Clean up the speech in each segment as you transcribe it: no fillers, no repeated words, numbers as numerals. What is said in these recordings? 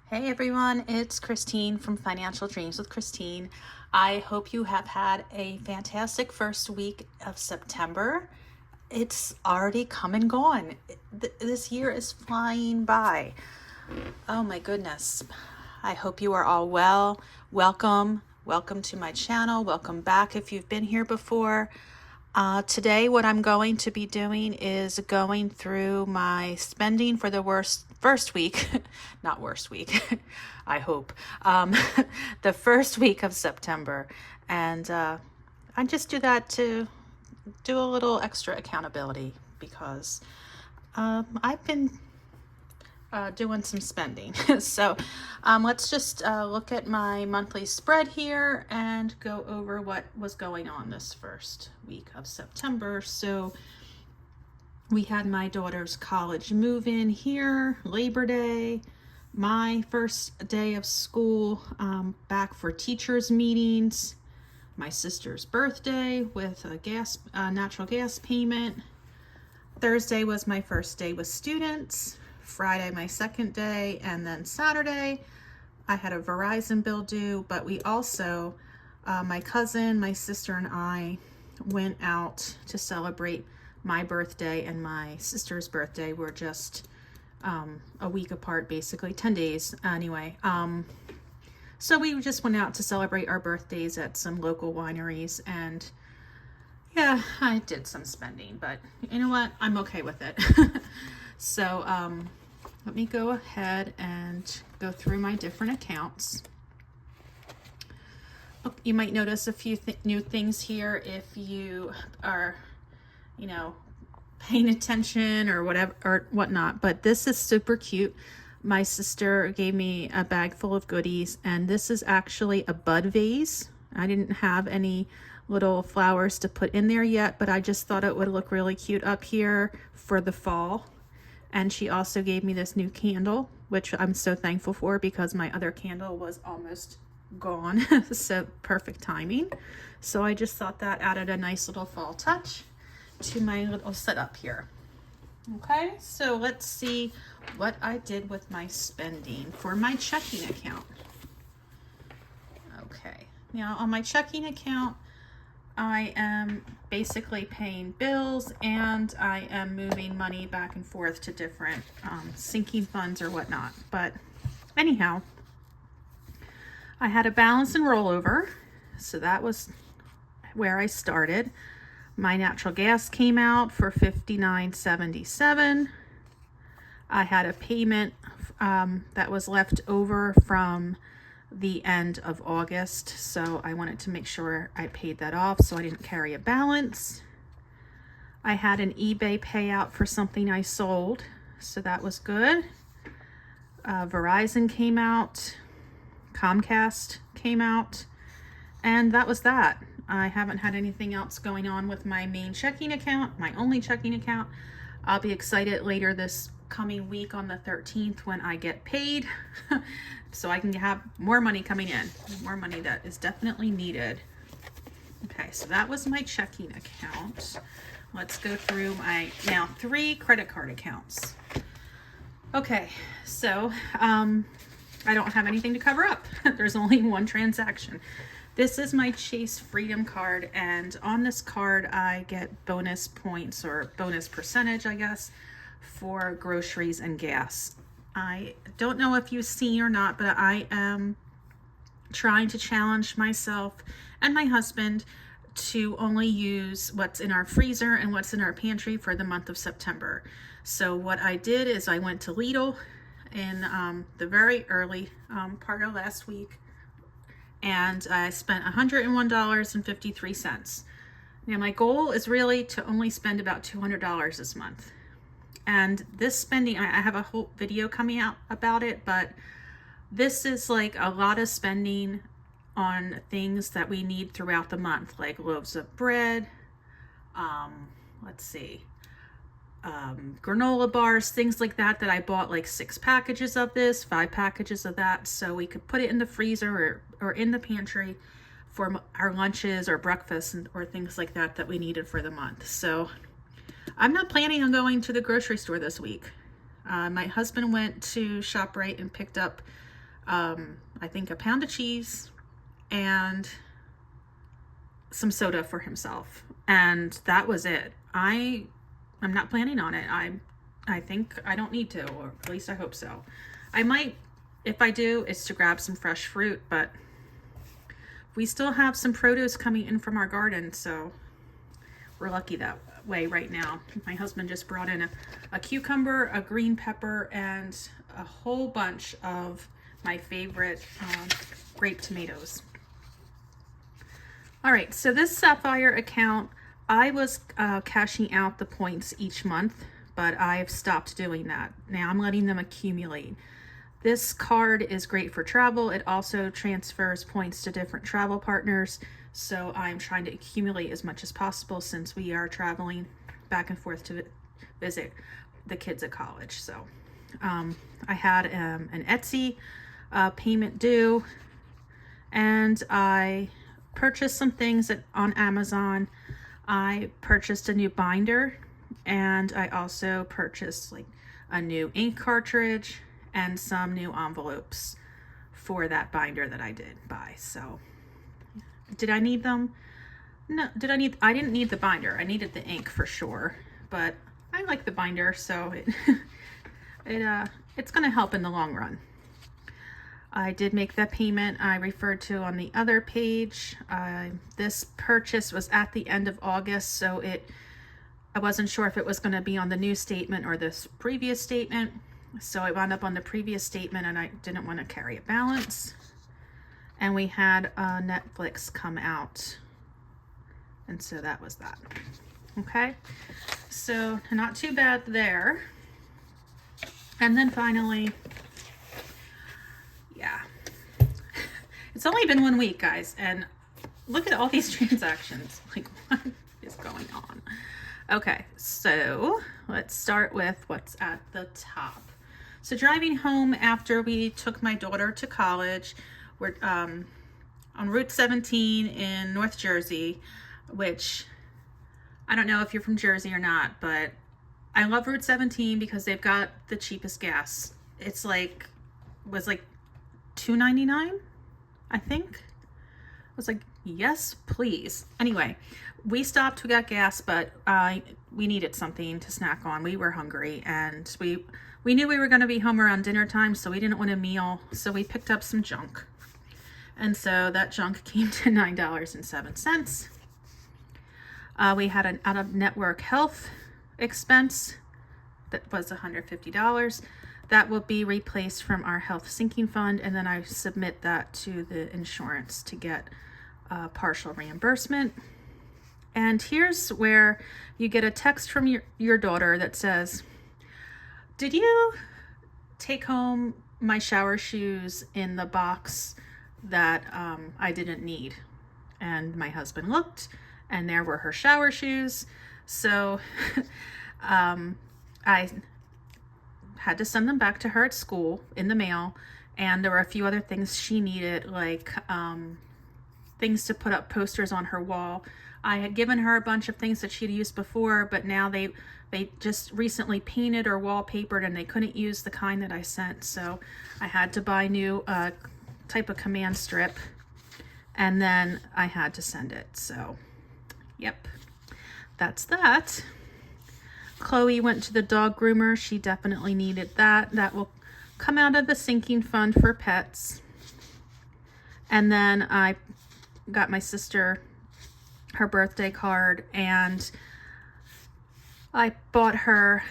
Hey everyone, it's Christine from Financial Dreams with Christine. I hope you have had a fantastic first week of September. It's already come and gone. This year is flying by. Oh my goodness. I hope you are all well. Welcome to my channel. Welcome back if you've been here before. Today, what I'm going to be doing is going through my spending for the first week, not worst week, I hope, the first week of September. And I just do that to do a little extra accountability because I've been doing some spending. So let's just look at my monthly spread here and go over what was going on this first week of September. So we had my daughter's college move-in here, Labor Day, my first day of school, back for teachers meetings, my sister's birthday with a natural gas payment. Thursday was my first day with students. Friday my second day, and then Saturday I had a Verizon bill due, but we also, my cousin, my sister, and I went out to celebrate my birthday and my sister's birthday. We're just a week apart, basically 10 days anyway. So we just went out to celebrate our birthdays at some local wineries, and yeah, I did some spending, but you know what? I'm okay with it. So let me go ahead and go through my different accounts. Oh, you might notice a few new things here if you are, paying attention or whatever or whatnot. But this is super cute. My sister gave me a bag full of goodies, and this is actually a bud vase. I didn't have any little flowers to put in there yet, but I just thought it would look really cute up here for the fall. And she also gave me this new candle, which I'm so thankful for because my other candle was almost gone. So perfect timing. So I just thought that added a nice little fall touch to my little setup here. Okay, so let's see what I did with my spending for my checking account. Okay, now on my checking account, I am basically paying bills, and I am moving money back and forth to different sinking funds or whatnot. But anyhow, I had a balance and rollover, so that was where I started. My natural gas came out for $59.77. I had a payment that was left over from the end of August, so I wanted to make sure I paid that off so I didn't carry a balance. I had an eBay payout for something I sold, so that was good. Verizon came out, Comcast came out, and that was that. I haven't had anything else going on with my main checking account, my only checking account. I'll be excited later this coming week on the 13th when I get paid so I can have more money coming in, more money that is definitely needed. Okay, so that was my checking account. Let's go through my now 3 credit card accounts. Okay, so I don't have anything to cover up. There's only one transaction. This is my Chase Freedom card, and on this card I get bonus points or bonus percentage, I guess, for groceries and gas. I don't know if you've seen or not, but I am trying to challenge myself and my husband to only use what's in our freezer and what's in our pantry for the month of September. So what I did is I went to Lidl in the very early part of last week, and I spent $101.53. Now my goal is really to only spend about $200 this month. And this spending, I have a whole video coming out about it, but this is like a lot of spending on things that we need throughout the month, like loaves of bread, granola bars, things like that I bought, like 6 packages of this, 5 packages of that, so we could put it in the freezer or in the pantry for our lunches or breakfast or things like that we needed for the month. So I'm not planning on going to the grocery store this week. My husband went to ShopRite and picked up I think a pound of cheese and some soda for himself. And that was it. I'm not planning on it. I think I don't need to, or at least I hope so. I might, if I do, it's to grab some fresh fruit, but we still have some produce coming in from our garden, so we're lucky that way right now. My husband just brought in a cucumber, a green pepper, and a whole bunch of my favorite grape tomatoes. All right, so this Sapphire account, I was cashing out the points each month, but I've stopped doing that. Now I'm letting them accumulate. This card is great for travel. It also transfers points to different travel partners. So I'm trying to accumulate as much as possible since we are traveling back and forth to visit the kids at college. So I had an Etsy payment due, and I purchased some things on Amazon. I purchased a new binder, and I also purchased like a new ink cartridge and some new envelopes for that binder that I did buy. So did I need them? No, I didn't need the binder. I needed the ink for sure, but I like the binder, so it's going to help in the long run. I did make that payment I referred to on the other page. This purchase was at the end of August, so I wasn't sure if it was going to be on the new statement or this previous statement. So I wound up on the previous statement, and I didn't want to carry a balance. And we had Netflix come out, and so that was that. Okay, so not too bad there. And then finally, yeah, it's only been 1 week, guys, and look at all these transactions. Like, what is going on? Okay, so let's start with what's at the top. So driving home after we took my daughter to college, we're on Route 17 in North Jersey, which I don't know if you're from Jersey or not, but I love Route 17 because they've got the cheapest gas. It's was like $2.99, I think. I was like, yes, please. Anyway, we stopped, we got gas, but we needed something to snack on. We were hungry, and we knew we were going to be home around dinner time, so we didn't want a meal, so we picked up some junk. And so that junk came to $9.07. We had an out-of-network health expense that was $150. That will be replaced from our health sinking fund, and then I submit that to the insurance to get partial reimbursement. And here's where you get a text from your daughter that says, "Did you take home my shower shoes in the box that I didn't need?" And my husband looked, and there were her shower shoes. So I had to send them back to her at school in the mail, and there were a few other things she needed, like things to put up posters on her wall. I had given her a bunch of things that she'd used before, but now they just recently painted or wallpapered, and they couldn't use the kind that I sent, so I had to buy new type of command strip, and then I had to send it. So yep, that's that. Chloe went to the dog groomer. She definitely needed that. That will come out of the sinking fund for pets. And then I got my sister her birthday card, and I bought her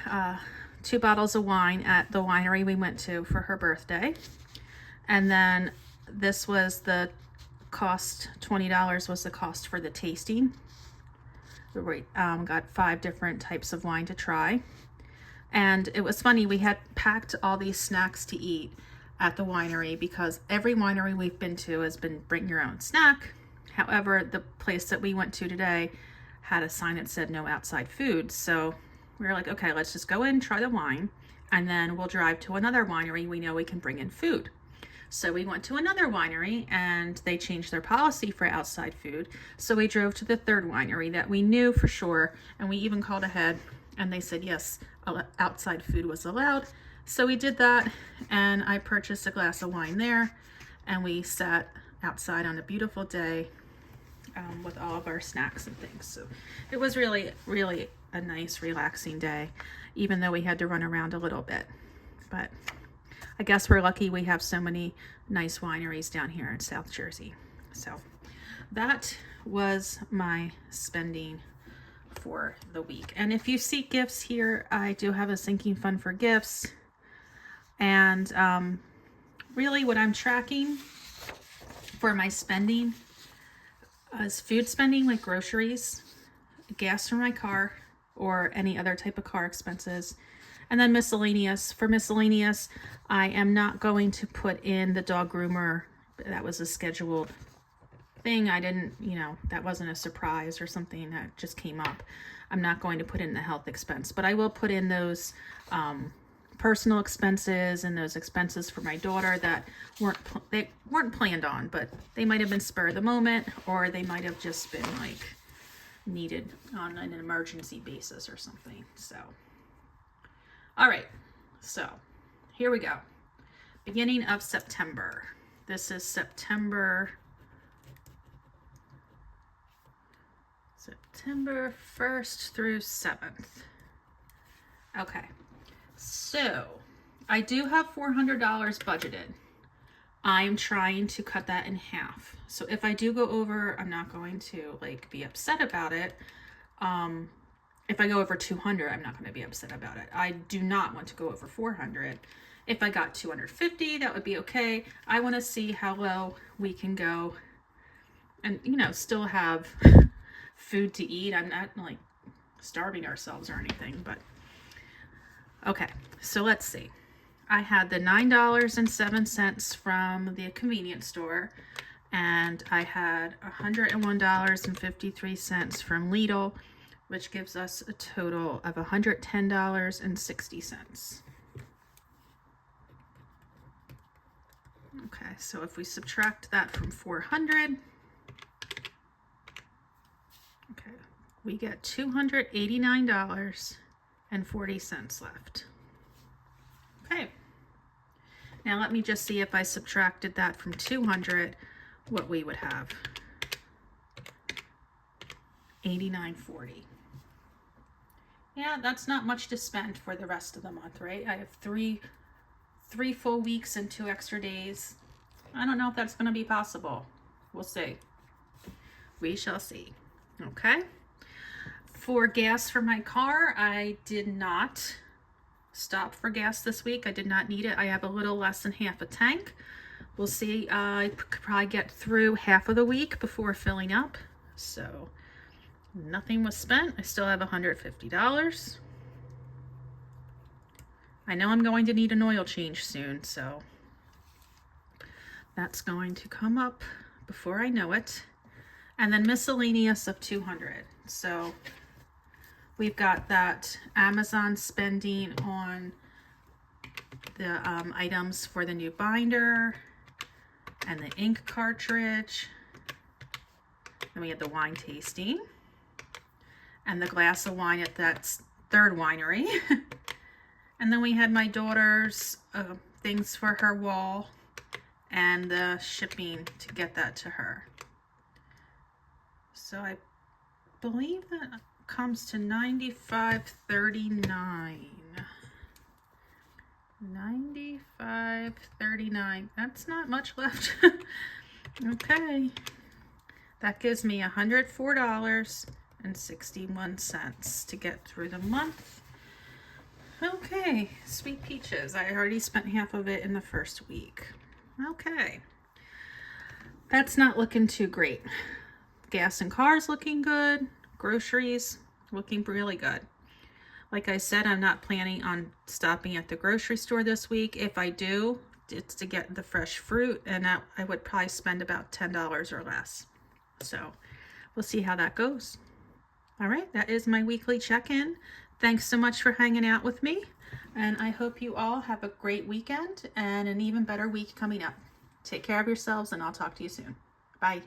2 bottles of wine at the winery we went to for her birthday. And then this was the cost, $20 was the cost for the tasting. We got 5 different types of wine to try. And it was funny, we had packed all these snacks to eat at the winery because every winery we've been to has been bring your own snack. However, the place that we went to today had a sign that said no outside food. So we were like, okay, let's just go in, try the wine, and then we'll drive to another winery we know we can bring in food. So we went to another winery, and they changed their policy for outside food. So we drove to the third winery that we knew for sure, and we even called ahead, and they said yes, outside food was allowed. So we did that, and I purchased a glass of wine there, and we sat outside on a beautiful day with all of our snacks and things. So it was really, really a nice, relaxing day, even though we had to run around a little bit. But I guess we're lucky we have so many nice wineries down here in South Jersey. So that was my spending for the week. And if you see gifts here, I do have a sinking fund for gifts. And really what I'm tracking for my spending is food spending, like groceries, gas for my car, or any other type of car expenses. And then miscellaneous. For miscellaneous, I am not going to put in the dog groomer. That was a scheduled thing. I didn't, that wasn't a surprise or something that just came up. I'm not going to put in the health expense, but I will put in those personal expenses and those expenses for my daughter that weren't planned on, but they might have been spur of the moment, or they might have just been like needed on an emergency basis or something. So, all right, so here we go. Beginning of September. This is September 1st through 7th. Okay, so I do have $400 budgeted. I'm trying to cut that in half. So if I do go over, I'm not going to be upset about it. If I go over 200, I'm not going to be upset about it. I do not want to go over 400. If I got 250, that would be okay. I want to see how low we can go and, still have food to eat. I'm not starving ourselves or anything, but okay. So let's see. I had the $9.07 from the convenience store, and I had $101.53 from Lidl, which gives us a total of $110.60. Okay, so if we subtract that from 400, okay, we get $289.40 left. Okay, now let me just see if I subtracted that from 200, what we would have. $89.40. Yeah, that's not much to spend for the rest of the month, right? I have three full weeks and 2 extra days. I don't know if that's going to be possible. We'll see. We shall see. Okay. For gas for my car, I did not stop for gas this week. I did not need it. I have a little less than half a tank. We'll see. I could probably get through half of the week before filling up. So nothing was spent. I still have $150. I know I'm going to need an oil change soon, so that's going to come up before I know it. And then miscellaneous of 200. So we've got that Amazon spending on the items for the new binder and the ink cartridge. Then we had the wine tasting and the glass of wine at that third winery. And then we had my daughter's things for her wall and the shipping to get that to her. So I believe that comes to $95.39. $95.39. That's not much left. Okay. That gives me $104.61 to get through the month. Okay, sweet peaches. I already spent half of it in the first week. Okay. That's not looking too great. Gas and cars looking good. Groceries looking really good. Like I said, I'm not planning on stopping at the grocery store this week. If I do, it's to get the fresh fruit, and I would probably spend about $10 or less. So we'll see how that goes. All right, that is my weekly check-in. Thanks so much for hanging out with me, and I hope you all have a great weekend and an even better week coming up. Take care of yourselves, and I'll talk to you soon. Bye.